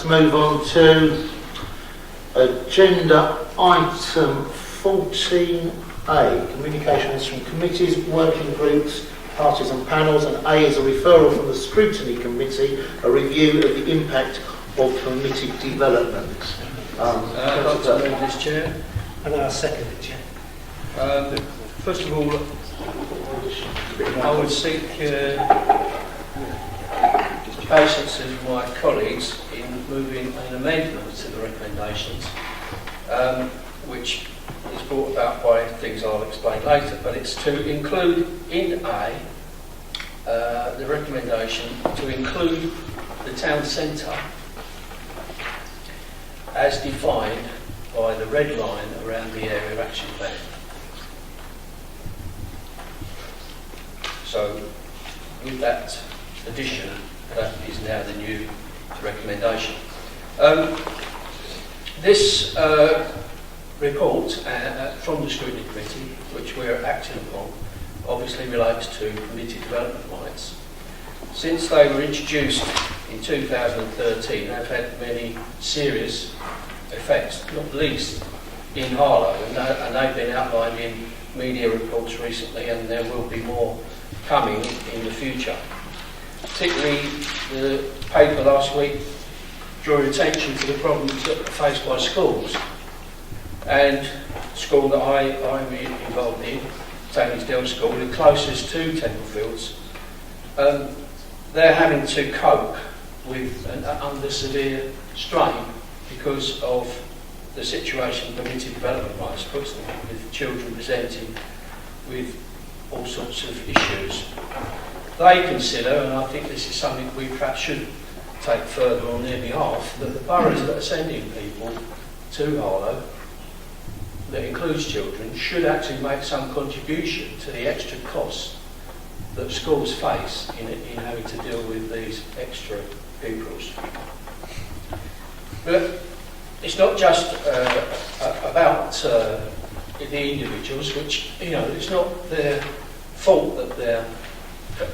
move on to agenda item 14A, communications from committees, working groups, parties and panels, and A is a referral from the scrutiny committee, a review of the impact of permitted development. I'd like to move this, Chair. And I'll second it, Chair. First of all, I would seek the patience of my colleagues in moving an amendment to the recommendations, which is brought about by things I'll explain later, but it's to include in A, the recommendation to include the town centre as defined by the red line around the area of action plan. So, with that addition, that is now the new recommendation. This report from the Scrutiny Committee, which we're acting upon, obviously relates to permitted development rights. Since they were introduced in 2013, they've had many serious effects, not least in Harlow, and they've been outlined in media reports recently, and there will be more coming in the future. Particularly the paper last week drew attention to the problems that are faced by schools, and the school that I'm involved in, Taviesdale School, the closest to Templefields, they're having to cope with under severe strain because of the situation permitted development rights puts them in, with children presenting with all sorts of issues. They consider, and I think this is something we perhaps should take further on their behalf, that the boroughs that are sending people to Harlow, that includes children, should actually make some contribution to the extra costs that schools face in having to deal with these extra pupils. But it's not just about the individuals, which, you know, it's not their fault that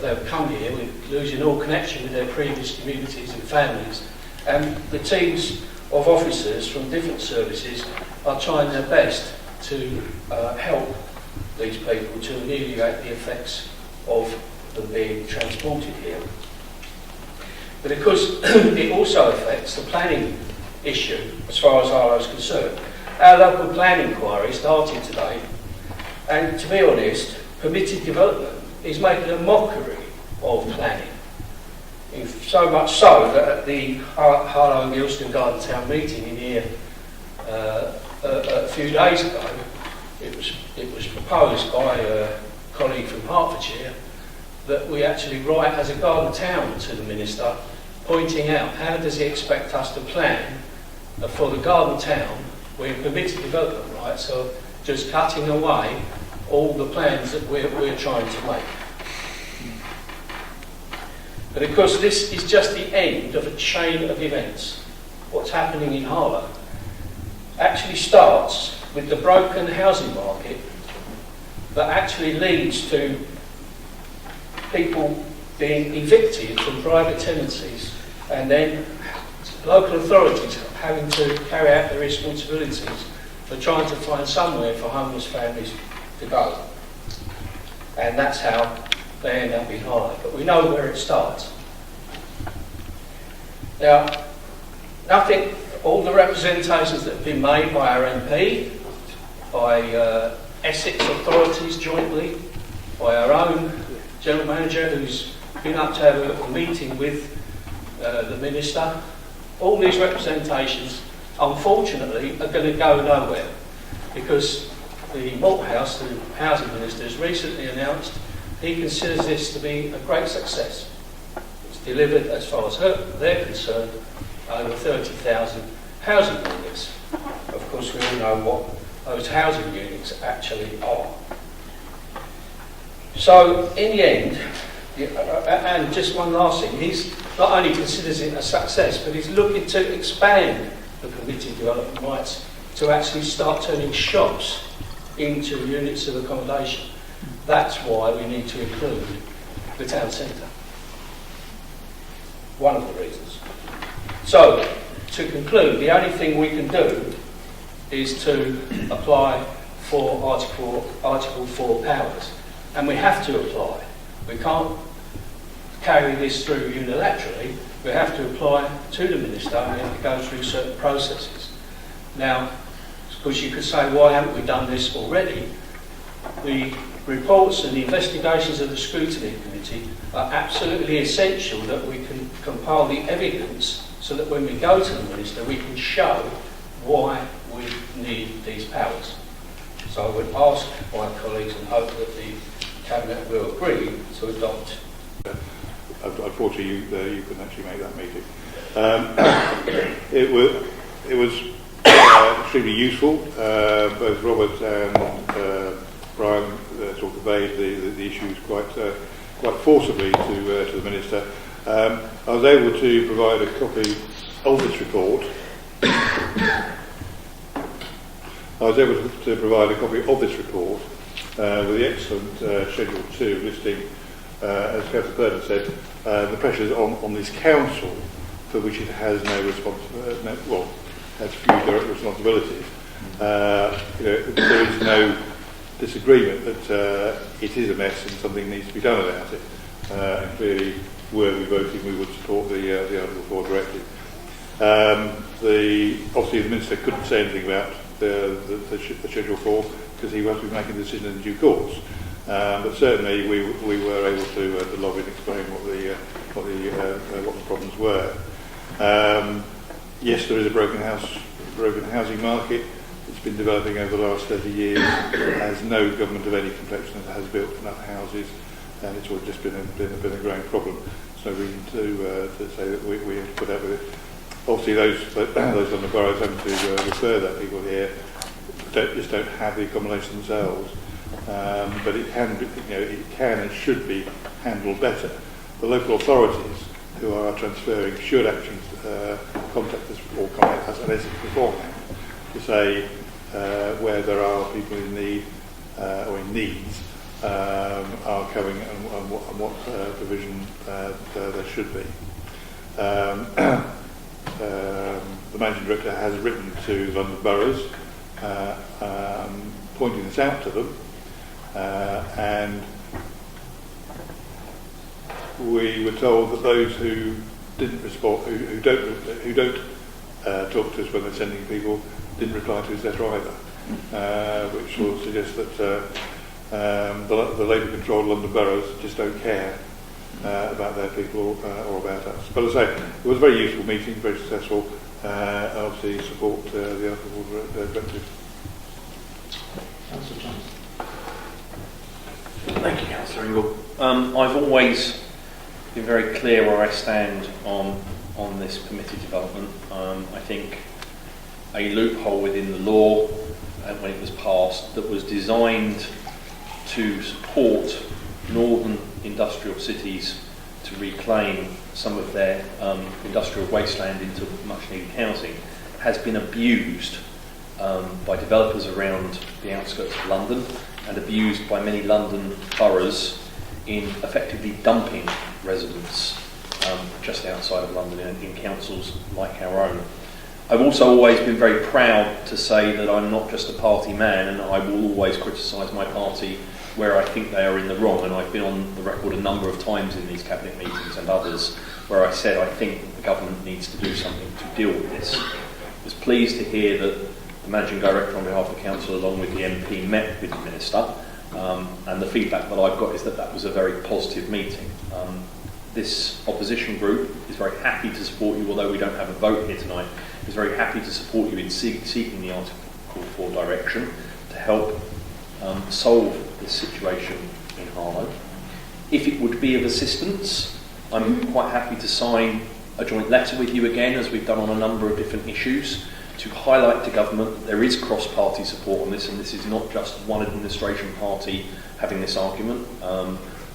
they've come here with losing all connection with their previous communities and families. And the teams of officers from different services are trying their best to help these people to alleviate the effects of them being transported here. But of course, it also affects the planning issue as far as Harlow is concerned. Our local plan inquiry started today, and to be honest, permitted development is making a mockery of planning. So much so that at the Harlow and Gilston Garden Town meeting in here a few days ago, it was proposed by a colleague from Hertfordshire that we actually write as a garden town to the Minister, pointing out how does he expect us to plan for the garden town when permitted development rights are just cutting away all the plans that we're trying to make. But of course this is just the end of a chain of events. What's happening in Harlow actually starts with the broken housing market that actually leads to people being evicted from private tenancies, and then local authorities having to carry out their responsibilities for trying to find somewhere for homeless families to go. And that's how they end up in Harlow. But we know where it starts. Now, all the representations that have been made by our MP, by Essex authorities jointly, by our own General Manager who's been up to have a meeting with the Minister, all these representations unfortunately are going to go nowhere, because the Malthouse, the Housing Minister, has recently announced he considers this to be a great success. It's delivered, as far as they're concerned, over 30,000 housing units. Of course, we all know what those housing units actually are. So, in the end, and just one last thing, he's not only considers it a success, but he's looking to expand the permitted development rights to actually start turning shops into units of accommodation. That's why we need to include the town centre. One of the reasons. So, to conclude, the only thing we can do is to apply for Article 4 powers. And we have to apply. We can't carry this through unilaterally. We have to apply to the Minister and we have to go through certain processes. Now, because you could say, why haven't we done this already? The reports and the investigations of the Scrutiny Committee are absolutely essential that we can compile the evidence so that when we go to the Minister we can show why we need these powers. So I would ask my colleagues and hope that the Cabinet will agree to adopt. Unfortunately, you couldn't actually make that meeting. It was extremely useful. Both Robert and Brian sort of conveyed the issues quite forcibly to the Minister. I was able to provide a copy of this report. With the excellent Schedule 2 listing, as Councillor Purdon said, the pressures on this council for which it has no has few direct responsibilities. There is no disagreement that it is a mess and something needs to be done about it. And clearly, were we voting, we would support the Article 4 directive. Obviously, the Minister couldn't say anything about the Schedule 4 because he won't be making a decision in due course. But certainly, we were able to lobby and explain what the problems were. Yes, there is a broken housing market. It's been developing over the last 30 years. As no government of any complexion has built enough houses, and it's just been a growing problem. There's no reason to say that we have to put up with it. Obviously, those on the boroughs having to refer that people here don't have the accommodation themselves. But it can and should be handled better. The local authorities who are transferring should actually contact us or contact us beforehand to say where there are people in need or in needs are coming and what provision there should be. The Managing Director has written to the London boroughs pointing this out to them, and we were told that those who didn't respond, who don't talk to us when they're sending people, didn't reply to his letter either, which will suggest that the Labour-controlled London boroughs just don't care about their people or about us. But as I say, it was a very useful meeting, very successful. Obviously, support the Article directive. Councillor Johnson. Thank you, Councillor Ingle. I've always been very clear where I stand on this permitted development. I think a loophole within the law when it was passed that was designed to support northern industrial cities to reclaim some of their industrial wasteland into much needed housing has been abused by developers around the outskirts of London and abused by many London boroughs in effectively dumping residents just outside of London in councils like our own. I've also always been very proud to say that I'm not just a party man, and I will always criticise my party where I think they are in the wrong, and I've been on the record a number of times in these cabinet meetings and others where I said I think the government needs to do something to deal with this. I was pleased to hear that the Managing Director on behalf of the Council along with the MP met with the Minister, and the feedback that I've got is that that was a very positive meeting. This opposition group is very happy to support you, although we don't have a vote here tonight, is very happy to support you in seeking the Article 4 direction to help solve this situation in Harlow. If it would be of assistance, I'm quite happy to sign a joint letter with you again, as we've done on a number of different issues, to highlight to government that there is cross-party support on this, and this is not just one administration party having this argument.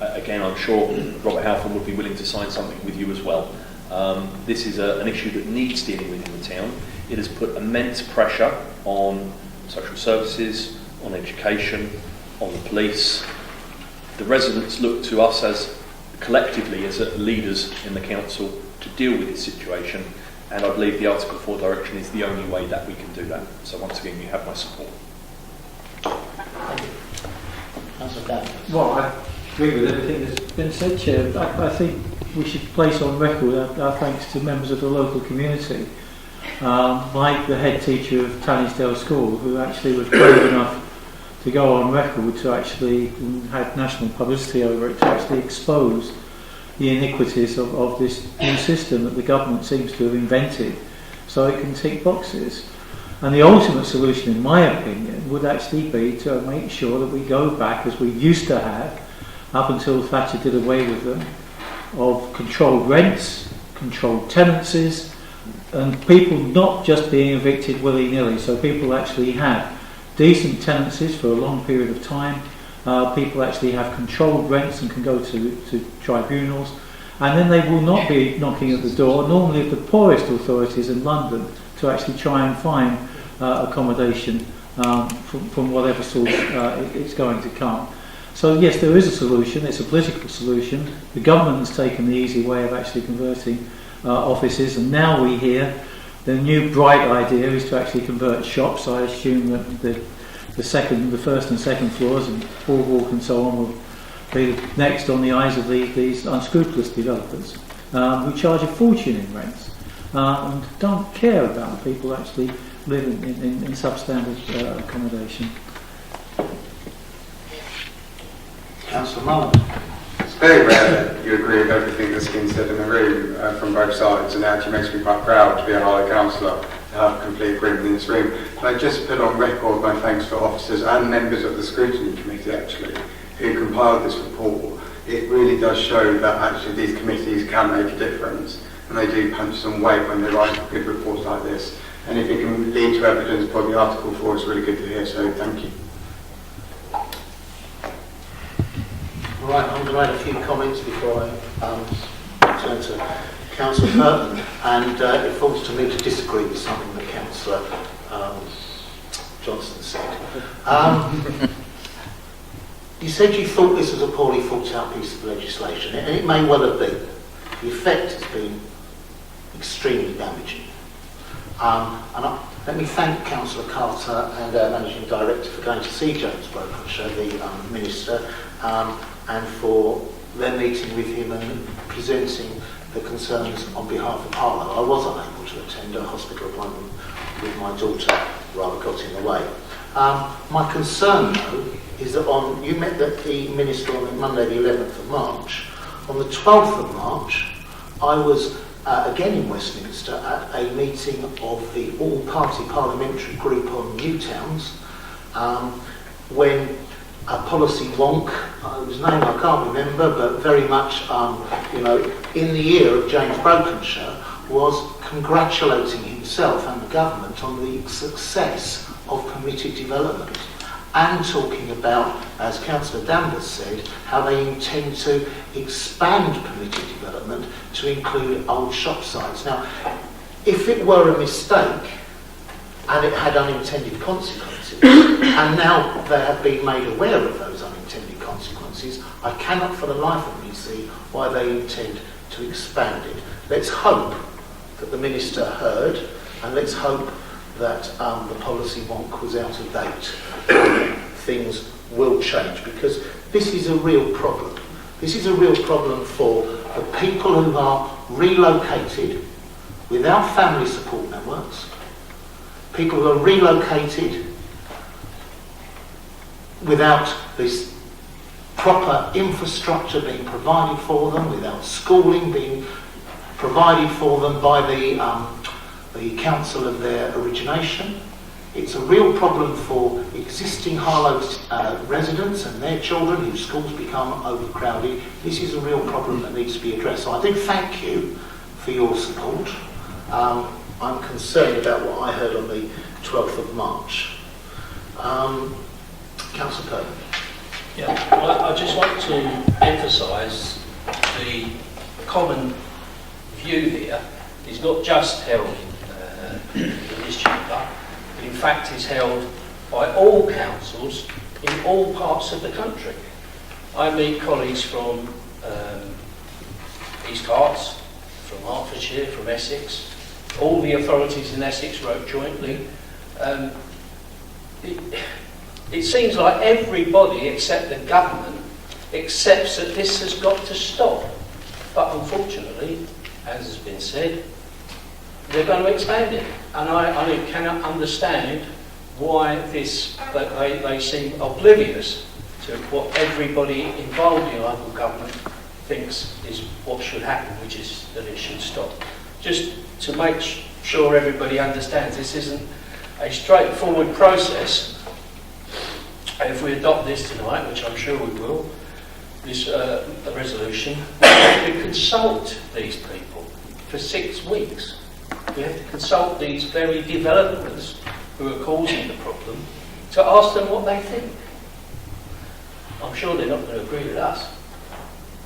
Again, I'm sure Robert Halfon would be willing to sign something with you as well. This is an issue that needs dealing with in the town. It has put immense pressure on social services, on education, on the police. The residents look to us as collectively as leaders in the council to deal with this situation, and I believe the Article 4 direction is the only way that we can do that. So once again, you have my support. Councillor Danvers. Well, I agree with everything that's been said, Chair. I think we should place on record our thanks to members of the local community, like the head teacher of Tannisdale School, who actually was brave enough to go on record to actually, had national publicity over it, to actually expose the iniquities of this new system that the government seems to have invented so it can tick boxes. And the ultimate solution, in my opinion, would actually be to make sure that we go back, as we used to have, up until Thatcher did away with them, of controlled rents, controlled tenancies, and people not just being evicted willy-nilly. So people actually have decent tenancies for a long period of time. People actually have controlled rents and can go to tribunals. And then they will not be knocking at the door, normally of the poorest authorities in London, to actually try and find accommodation from whatever source it's going to come. So yes, there is a solution. It's a political solution. The government has taken the easy way of actually converting offices, and now we hear the new bright idea is to actually convert shops. I assume that the first and second floors and boardwalk and so on will be next on the eyes of these unscrupulous developers who charge a fortune in rents and don't care about people actually living in substandard accommodation. Councillor Mullen. It's very rare that you agree with everything that's been said in the room from both sides, and it actually makes me quite proud to be a Harlow councillor to have complete agreement in this room. Can I just put on record my thanks for officers and members of the scrutiny committee actually who compiled this report. It really does show that actually these committees can make a difference, and they do punch some weight when they write good reports like this. And if it can lead to evidence, probably Article 4 is really good to hear, so thank you. Right, I'm going to add a few comments before I turn to Councillor Burton, and it falls to me to disagree with something that Councillor Johnson said. You said you thought this was a poorly thought out piece of legislation, and it may well have been. The effect has been extremely damaging. Let me thank Councillor Carter and our Managing Director for going to see James Brokenshire, the Minister, and for their meeting with him and presenting the concerns on behalf of Harlow. I was unable to attend a hospital appointment with my daughter, rather got in the way. My concern, though, is that you met the Minister on Monday the 11th of March. On the 12th of March, I was again in Westminster at a meeting of the all-party parliamentary group on new towns, when a policy wonk, whose name I can't remember, but very much in the ear of James Brokenshire, was congratulating himself and the government on the success of permitted development, and talking about, as Councillor Danvers said, how they intend to expand permitted development to include old shop sites. Now, if it were a mistake and it had unintended consequences, and now they have been made aware of those unintended consequences, I cannot for the life of me see why they intend to expand it. Let's hope that the Minister heard, and let's hope that the policy wonk was out of date. Things will change, because this is a real problem. This is a real problem for the people who are relocated without family support networks, people who are relocated without this proper infrastructure being provided for them, without schooling being provided for them by the council of their origination. It's a real problem for existing Harlow residents and their children whose schools become overcrowded. This is a real problem that needs to be addressed. So I do thank you for your support. I'm concerned about what I heard on the 12th of March. Councillor Purden. Yeah, I just want to emphasise the common view here is not just held in this chamber, but in fact is held by all councils in all parts of the country. I meet colleagues from East Herts, from Hertfordshire, from Essex, all the authorities in Essex wrote jointly. It seems like everybody except the government accepts that this has got to stop. But unfortunately, as has been said, they're going to expand it. And I cannot understand why they seem oblivious to what everybody involved in local government thinks is what should happen, which is that it should stop. Just to make sure everybody understands, this isn't a straightforward process. If we adopt this tonight, which I'm sure we will, this resolution, we have to consult these people for 6 weeks. We have to consult these very developers who are causing the problem to ask them what they think. I'm sure they're not going to agree with us,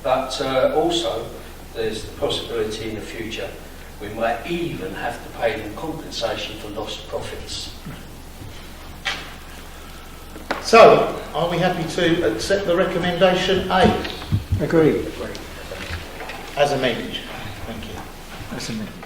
but also there's the possibility in the future we might even have to pay them compensation for lost profits. So, are we happy to accept the recommendation A Agreed. as amended? Thank you. That's amended.